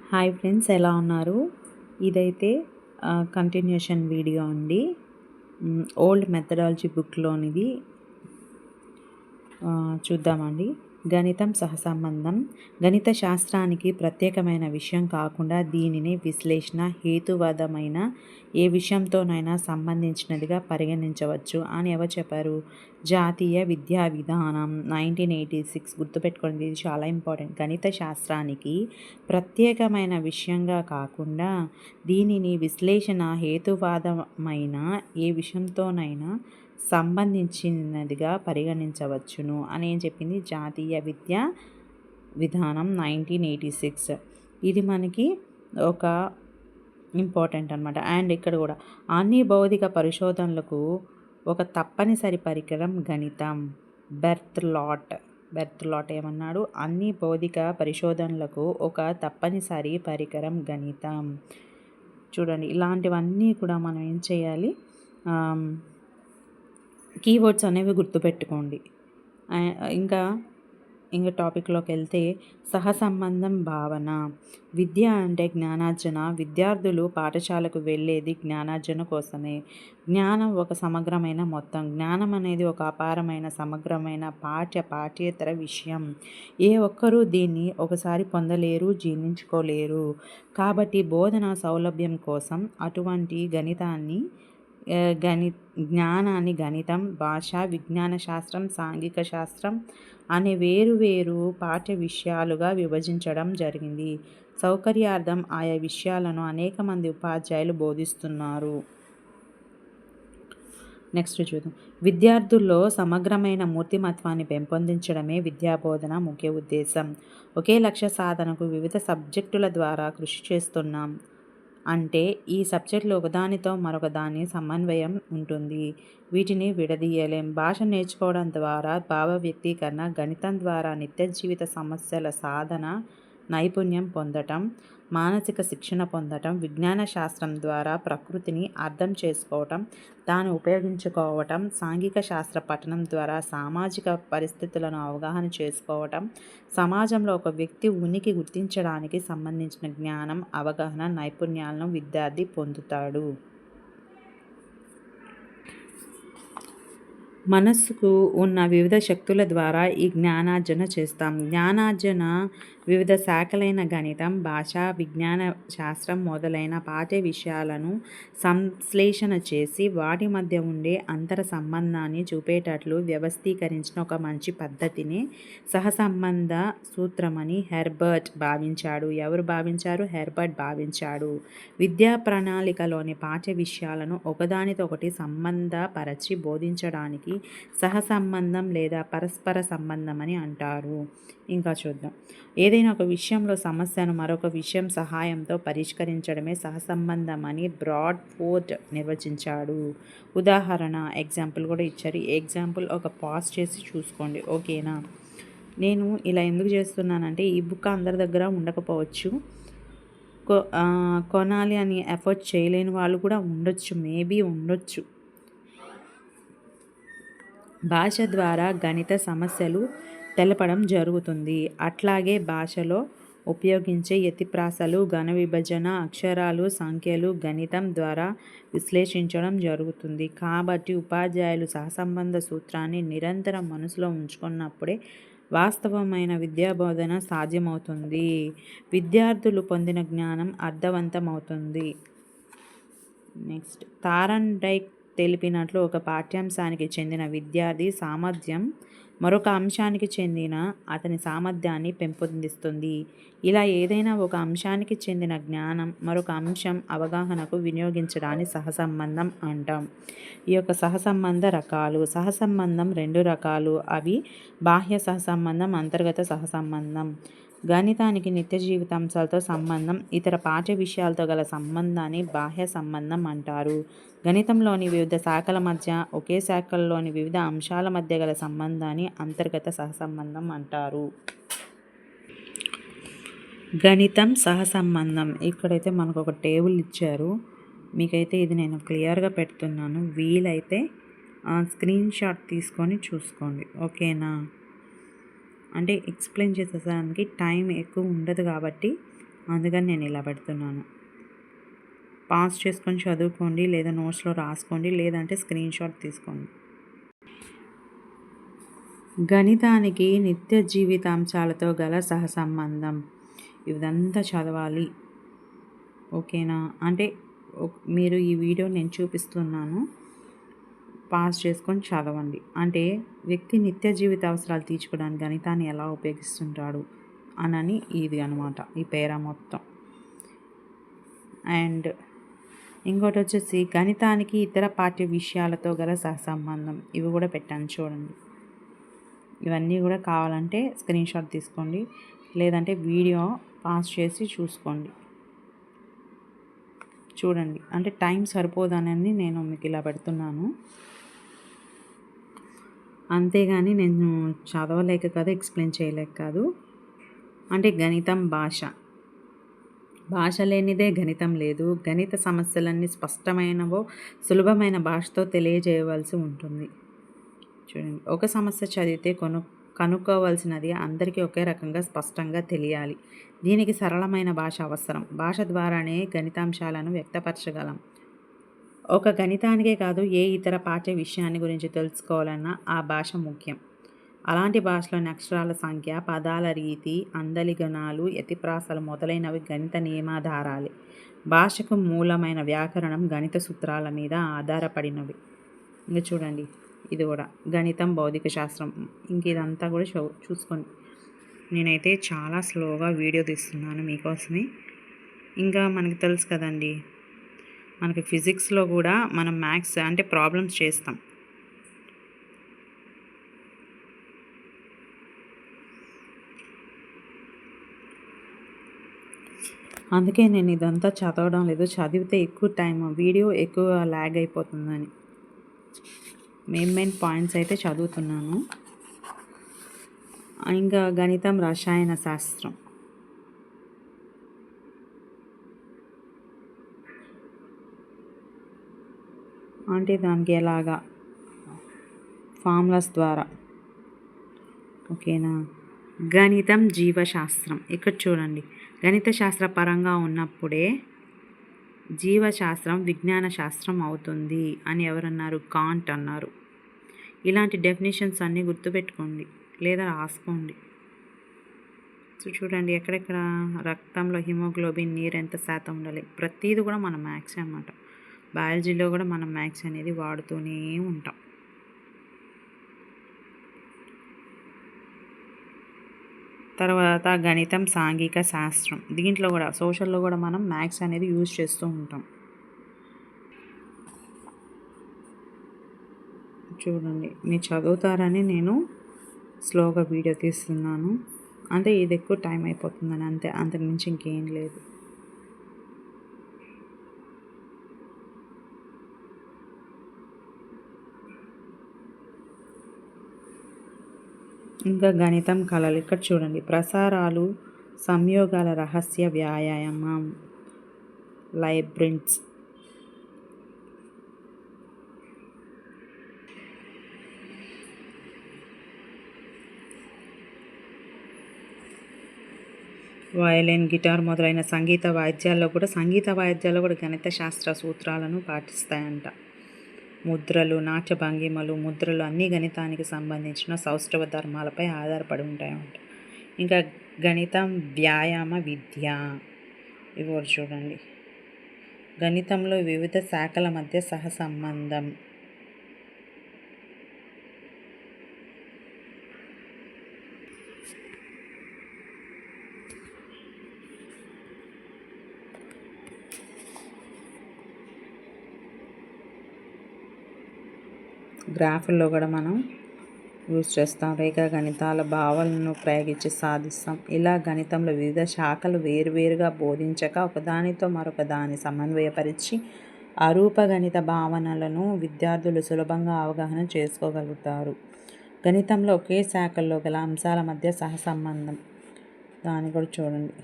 Hi friends, ఎలా ఉన్నారు? ఇదైతే కంటిన్యూషన్ వీడియో అండి. ఓల్డ్ మెథడాలజీ బుక్లోనిది చూద్దామండి. గణితం సహసంబంధం గణిత శాస్త్రానికి ప్రత్యేకమైన విషయం కాకుండా దీనిని విశ్లేషణ, హేతువాదమైన ఏ విషయంతోనైనా సంబంధించినదిగా పరిగణించవచ్చు అని ఎవరు చెప్పారు? జాతీయ విద్యా విధానం 1986. గుర్తుపెట్టుకోండి, ఇది చాలా ఇంపార్టెంట్. గణిత శాస్త్రానికి ప్రత్యేకమైన విషయంగా కాకుండా దీనిని విశ్లేషణ, హేతువాదమైన ఏ విషయంతోనైనా సంబంధించినదిగా పరిగణించవచ్చును అని ఏం చెప్పింది? జాతీయ విద్యా విధానం 1986. ఇది మనకి ఒక ఇంపార్టెంట్ అనమాట. అండ్ ఇక్కడ కూడా అన్ని భౌతిక పరిశోధనలకు ఒక తప్పనిసరి పరికరం గణితం. బెర్త్లాట్ ఏమన్నాడు? అన్ని భౌతిక పరిశోధనలకు ఒక తప్పనిసరి పరికరం గణితం. చూడండి, ఇలాంటివన్నీ కూడా మనం ఏం చేయాలి? కీవర్డ్స్ అనేవి గుర్తుపెట్టుకోండి. ఇంకా టాపిక్లోకి వెళ్తే సహసంబంధం భావన. విద్య అంటే జ్ఞానార్జన. విద్యార్థులు పాఠశాలకు వెళ్ళేది జ్ఞానార్జన కోసమే. జ్ఞానం ఒక సమగ్రమైన మొత్తం. జ్ఞానం అనేది ఒక అపారమైన సమగ్రమైన పాఠ్యేతర విషయం. ఏ ఒక్కరూ దీన్ని ఒకసారి పొందలేరు, జీర్ణించుకోలేరు. కాబట్టి బోధన సౌలభ్యం కోసం అటువంటి జ్ఞానాన్ని గణితం, భాష, విజ్ఞాన శాస్త్రం, సాంఘిక శాస్త్రం అనే వేరు పాఠ్య విషయాలుగా విభజించడం జరిగింది. సౌకర్యార్థం ఆయా విషయాలను అనేక మంది ఉపాధ్యాయులు బోధిస్తున్నారు. నెక్స్ట్ చూద్దాం. విద్యార్థుల్లో సమగ్రమైన మూర్తిమత్వాన్ని పెంపొందించడమే విద్యాబోధన ముఖ్య ఉద్దేశం. ఒకే లక్ష్య సాధనకు వివిధ సబ్జెక్టుల ద్వారా కృషి చేస్తున్నాం అంటే ఈ సబ్జెక్టులు ఒకదానితో మరొక దాని సమన్వయం ఉంటుంది. వీటిని విడదీయలేం. భాష నేర్చుకోవడం ద్వారా భావ వ్యక్తీకరణ, గణితం ద్వారా నిత్య జీవిత సమస్యల సాధన నైపుణ్యం పొందటం, మానసిక శిక్షణ పొందటం, విజ్ఞాన శాస్త్రం ద్వారా ప్రకృతిని అర్థం చేసుకోవటం, దాన్ని ఉపయోగించుకోవటం, సాంఘిక శాస్త్ర పఠనం ద్వారా సామాజిక పరిస్థితులను అవగాహన చేసుకోవటం, సమాజంలో ఒక వ్యక్తి ఉనికి గుర్తించడానికి సంబంధించిన జ్ఞానం, అవగాహన, నైపుణ్యాలను విద్యార్థి పొందుతాడు. మనస్సుకు ఉన్న వివిధ శక్తుల ద్వారా ఈ జ్ఞానార్జన చేస్తాం. జ్ఞానార్జన వివిధ శాఖలైన గణితం, భాష, విజ్ఞాన శాస్త్రం మొదలైన పాఠ్య విషయాలను సంశ్లేషణ చేసి వాటి మధ్య ఉండే అంతర సంబంధాన్ని చూపేటట్లు వ్యవస్థీకరించిన ఒక మంచి పద్ధతిని సహసంబంధ సూత్రమని హెర్బర్ట్ భావించాడు. ఎవరు భావించారు? హెర్బర్ట్ భావించాడు. విద్యా ప్రణాళికలోని పాఠ్య విషయాలను ఒకదానితో ఒకటి సంబంధపరచి బోధించడానికి సహసంబంధం లేదా పరస్పర సంబంధం అని అంటారు. ఇంకా చూద్దాం. ఏదైనా ఒక విషయంలో సమస్యను మరొక విషయం సహాయంతో పరిష్కరించడమే సహసంబంధం అని బ్రాడ్ఫోర్డ్ నిర్వచించాడు. ఉదాహరణ, ఎగ్జాంపుల్ కూడా ఇచ్చారు. ఈ ఎగ్జాంపుల్ ఒక పాజ్ చేసి చూసుకోండి, ఓకేనా? నేను ఇలా ఎందుకు చేస్తున్నానంటే ఈ బుక్ అందరి దగ్గర ఉండకపోవచ్చు. కొనాలి అని ఎఫర్ట్ చేయలేని వాళ్ళు కూడా ఉండొచ్చు, మేబీ ఉండొచ్చు. భాష ద్వారా గణిత సమస్యలు తెలపడం జరుగుతుంది. అట్లాగే భాషలో ఉపయోగించే యతిప్రాసలు, ఘన విభజన, అక్షరాలు, సంఖ్యలు గణితం ద్వారా విశ్లేషించడం జరుగుతుంది. కాబట్టి ఉపాధ్యాయులు సహసంబంధ సూత్రాన్ని నిరంతరం మనసులో ఉంచుకున్నప్పుడే వాస్తవమైన విద్యాబోధన సాధ్యమవుతుంది. విద్యార్థులు పొందిన జ్ఞానం అర్థవంతమవుతుంది. నెక్స్ట్, థార్న్డైక్ తెలిపినట్లు ఒక పాఠ్యాంశానికి చెందిన విద్యార్థి సామర్థ్యం మరొక అంశానికి చెందిన అతని సామర్థ్యాన్ని పెంపొందిస్తుంది. ఇలా ఏదైనా ఒక అంశానికి చెందిన జ్ఞానం మరొక అంశం అవగాహనకు వినియోగించడాన్ని సహసంబంధం అంటాం. ఈ యొక్క సహసంబంధ రకాలు. సహసంబంధం 2 రకాలు. అవి బాహ్య సహసంబంధం, అంతర్గత సహసంబంధం. గణితానికి నిత్య జీవితాంశాలతో సంబంధం, ఇతర పాఠ్య విషయాలతో గల సంబంధాన్ని బాహ్య సంబంధం అంటారు. గణితంలోని వివిధ శాఖల మధ్య, ఒకే శాఖల్లోని వివిధ అంశాల మధ్య గల సంబంధాన్ని అంతర్గత సహసంబంధం అంటారు. గణితం సహసంబంధం. ఇక్కడైతే మనకు ఒక టేబుల్ ఇచ్చారు. మీకైతే ఇది నేను క్లియర్గా పెడుతున్నాను. వీలైతే స్క్రీన్ షాట్ తీసుకొని చూసుకోండి, ఓకేనా? అంటే ఎక్స్ప్లెయిన్ చేసేదానికి టైం ఎక్కువ ఉండదు కాబట్టి అందుకని నేను ఇలా పెడుతున్నాను. పాజ్ చేసుకొని చదువుకోండి, లేదా నోట్స్లో రాసుకోండి, లేదంటే స్క్రీన్ షాట్ తీసుకోండి. గణితానికి నిత్య జీవితాంశాలతో గల సహసంబంధం. ఇదంతా చదవాలి, ఓకేనా? అంటే మీరు ఈ వీడియో నేను చూపిస్తున్నాను, పాజ్ చేసుకొని చదవండి. అంటే వ్యక్తి నిత్య జీవిత అవసరాలు తీర్చుకోవడానికి గణితాన్ని ఎలా ఉపయోగిస్తుంటాడు అనని ఇది అనమాట ఈ పేరా మొత్తం. అండ్ ఇంకోటి వచ్చేసి గణితానికి ఇతర పాఠ్య విషయాలతో గల సహసంబంధం. ఇవి కూడా పెట్టాను చూడండి. ఇవన్నీ కూడా కావాలంటే స్క్రీన్ షాట్ తీసుకోండి, లేదంటే వీడియో పాజ్ చేసి చూసుకోండి. చూడండి, అంటే టైం సరిపోదనని నేను మీకు ఇలా పెడుతున్నాను. అంతేగాని నేను చదవలేక కాదు, ఎక్స్ప్లెయిన్ చేయలేక కాదు. అంటే గణితం భాష లేనిదే గణితం లేదు. గణిత సమస్యలన్నీ స్పష్టమైనవో సులభమైన భాషతో తెలియజేయవలసి ఉంటుంది. చూడండి, ఒక సమస్య చదివితే కనుక్కోవాల్సినది అందరికీ ఒకే రకంగా స్పష్టంగా తెలియాలి. దీనికి సరళమైన భాష అవసరం. భాష ద్వారానే గణితాంశాలను వ్యక్తపరచగలం. ఒక గణితానికే కాదు, ఏ ఇతర పాఠ్య విషయాన్ని గురించి తెలుసుకోవాలన్నా ఆ భాష ముఖ్యం. అలాంటి భాషలోని అక్షరాల సంఖ్య, పదాల రీతి, అందలిగణాలు, యతిప్రాసాలు మొదలైనవి గణిత నియమాధారాలే. భాషకు మూలమైన వ్యాకరణం గణిత సూత్రాల మీద ఆధారపడినవి. ఇంకా చూడండి, ఇది కూడా గణితం, భౌతిక శాస్త్రం. ఇంక ఇదంతా కూడా చూసుకోండి. నేనైతే చాలా స్లోగా వీడియో తీస్తున్నాను మీకోసమే. ఇంకా మనకి తెలుసు కదండి, మనకి ఫిజిక్స్లో కూడా మనం మ్యాథ్స్ అంటే ప్రాబ్లమ్స్ చేస్తాం. అందుకే నేను ఇదంతా చదవడం లేదు. చదివితే ఎక్కువ టైం, వీడియో ఎక్కువ ల్యాగ్ అయిపోతుందని మెయిన్ పాయింట్స్ అయితే చదువుతున్నాను. ఇంకా గణితం, రసాయన శాస్త్రం. అంటే దానికి ఎలాగా ఫార్ములాస్ ద్వారా, ఓకేనా? గణితం, జీవశాస్త్రం. ఇక్కడ చూడండి, గణిత శాస్త్ర పరంగా ఉన్నప్పుడే జీవశాస్త్రం విజ్ఞాన శాస్త్రం అవుతుంది అని ఎవరన్నారు? కాంట్ అన్నారు. ఇలాంటి డెఫినేషన్స్ అన్నీ గుర్తుపెట్టుకోండి, లేదా రాసుకోండి. సో చూడండి, ఎక్కడెక్కడ రక్తంలో హిమోగ్లోబిన్, నీరు ఎంత శాతం ఉండాలి, ప్రతిదీ కూడా మన మ్యాథ్స్ అన్నమాట. బయాలజీలో కూడా మనం మ్యాథ్స్ అనేది వాడుతూనే ఉంటాం. తర్వాత గణితం, సాంఘిక శాస్త్రం. దీంట్లో కూడా సోషల్లో కూడా మనం మ్యాథ్స్ అనేది యూజ్ చేస్తూ ఉంటాం. చూడండి, మీరు చదువుతారని నేను స్లోగా వీడియో తీస్తున్నాను. అంటే ఇది ఎక్కువ టైం అయిపోతుందని, అంతే, అంతకుమించి ఇంకేం లేదు. ఇంకా గణితం, కళలు. ఇక్కడ చూడండి, ప్రసారాలు, సంయోగాల రహస్య వ్యాయామం, లైబ్రిన్స్. వయలిన్, గిటార్ మొదలైన సంగీత వాయిద్యాల్లో కూడా గణిత శాస్త్ర సూత్రాలను పాటిస్తాయంట. ముద్రలు, నాట్య భంగిమలు, ముద్రలు అన్నీ గణితానికి సంబంధించిన సౌష్ఠవ ధర్మాలపై ఆధారపడి ఉంటాయంట. ఇంకా గణితం, వ్యాయామ విద్య. ఇవి చూడండి, గణితంలో వివిధ శాఖల మధ్య సహసంబంధం. గ్రాఫుల్లో కూడా మనం యూజ్ చేస్తాం. రేఖా గణితాల భావనలను ప్రయోగించి సాధిస్తాం. ఇలా గణితంలో వివిధ శాఖలు వేరువేరుగా బోధించక ఒకదానితో మరొక దాన్ని సమన్వయపరిచి అరూపగణిత భావనలను విద్యార్థులు సులభంగా అవగాహన చేసుకోగలుగుతారు. గణితంలో ఒకే శాఖల్లో గల అంశాల మధ్య సహసంబంధం, దాన్ని కూడా చూడండి.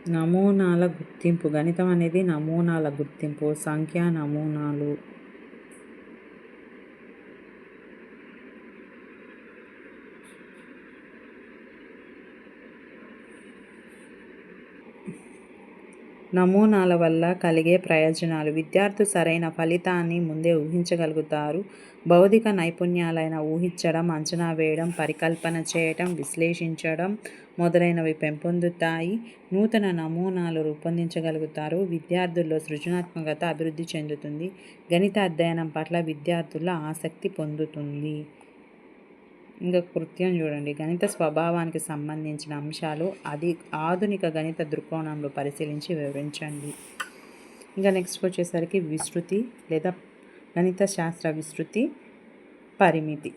నమూనాల గుర్తింపు. గణితం అనేది నమూనాల గుర్తింపు. సంఖ్యా నమూనాలు. నమూనాల వల్ల కలిగే ప్రయోజనాలు. విద్యార్థులు సరైన ఫలితాన్ని ముందే ఊహించగలుగుతారు. బౌద్ధిక నైపుణ్యాలైన ఊహించడం, అంచనా వేయడం, పరికల్పన చేయడం, విశ్లేషించడం మొదలైనవి పెంపొందుతాయి. నూతన నమూనాలు రూపొందించగలుగుతారు. విద్యార్థుల్లో సృజనాత్మకత అభివృద్ధి చెందుతుంది. గణిత అధ్యయనం పట్ల విద్యార్థుల ఆసక్తి పొందుతుంది. ఇంకా కృత్యం చూడండి. గణిత స్వభావానికి సంబంధించిన అంశాలు ఆధునిక గణిత దృక్కోణంలో పరిశీలించి వివరించండి. ఇంకా నెక్స్ట్ వచ్చేసరికి విస్తృతి లేదా గణిత శాస్త్ర విస్తృతి పరిమితి.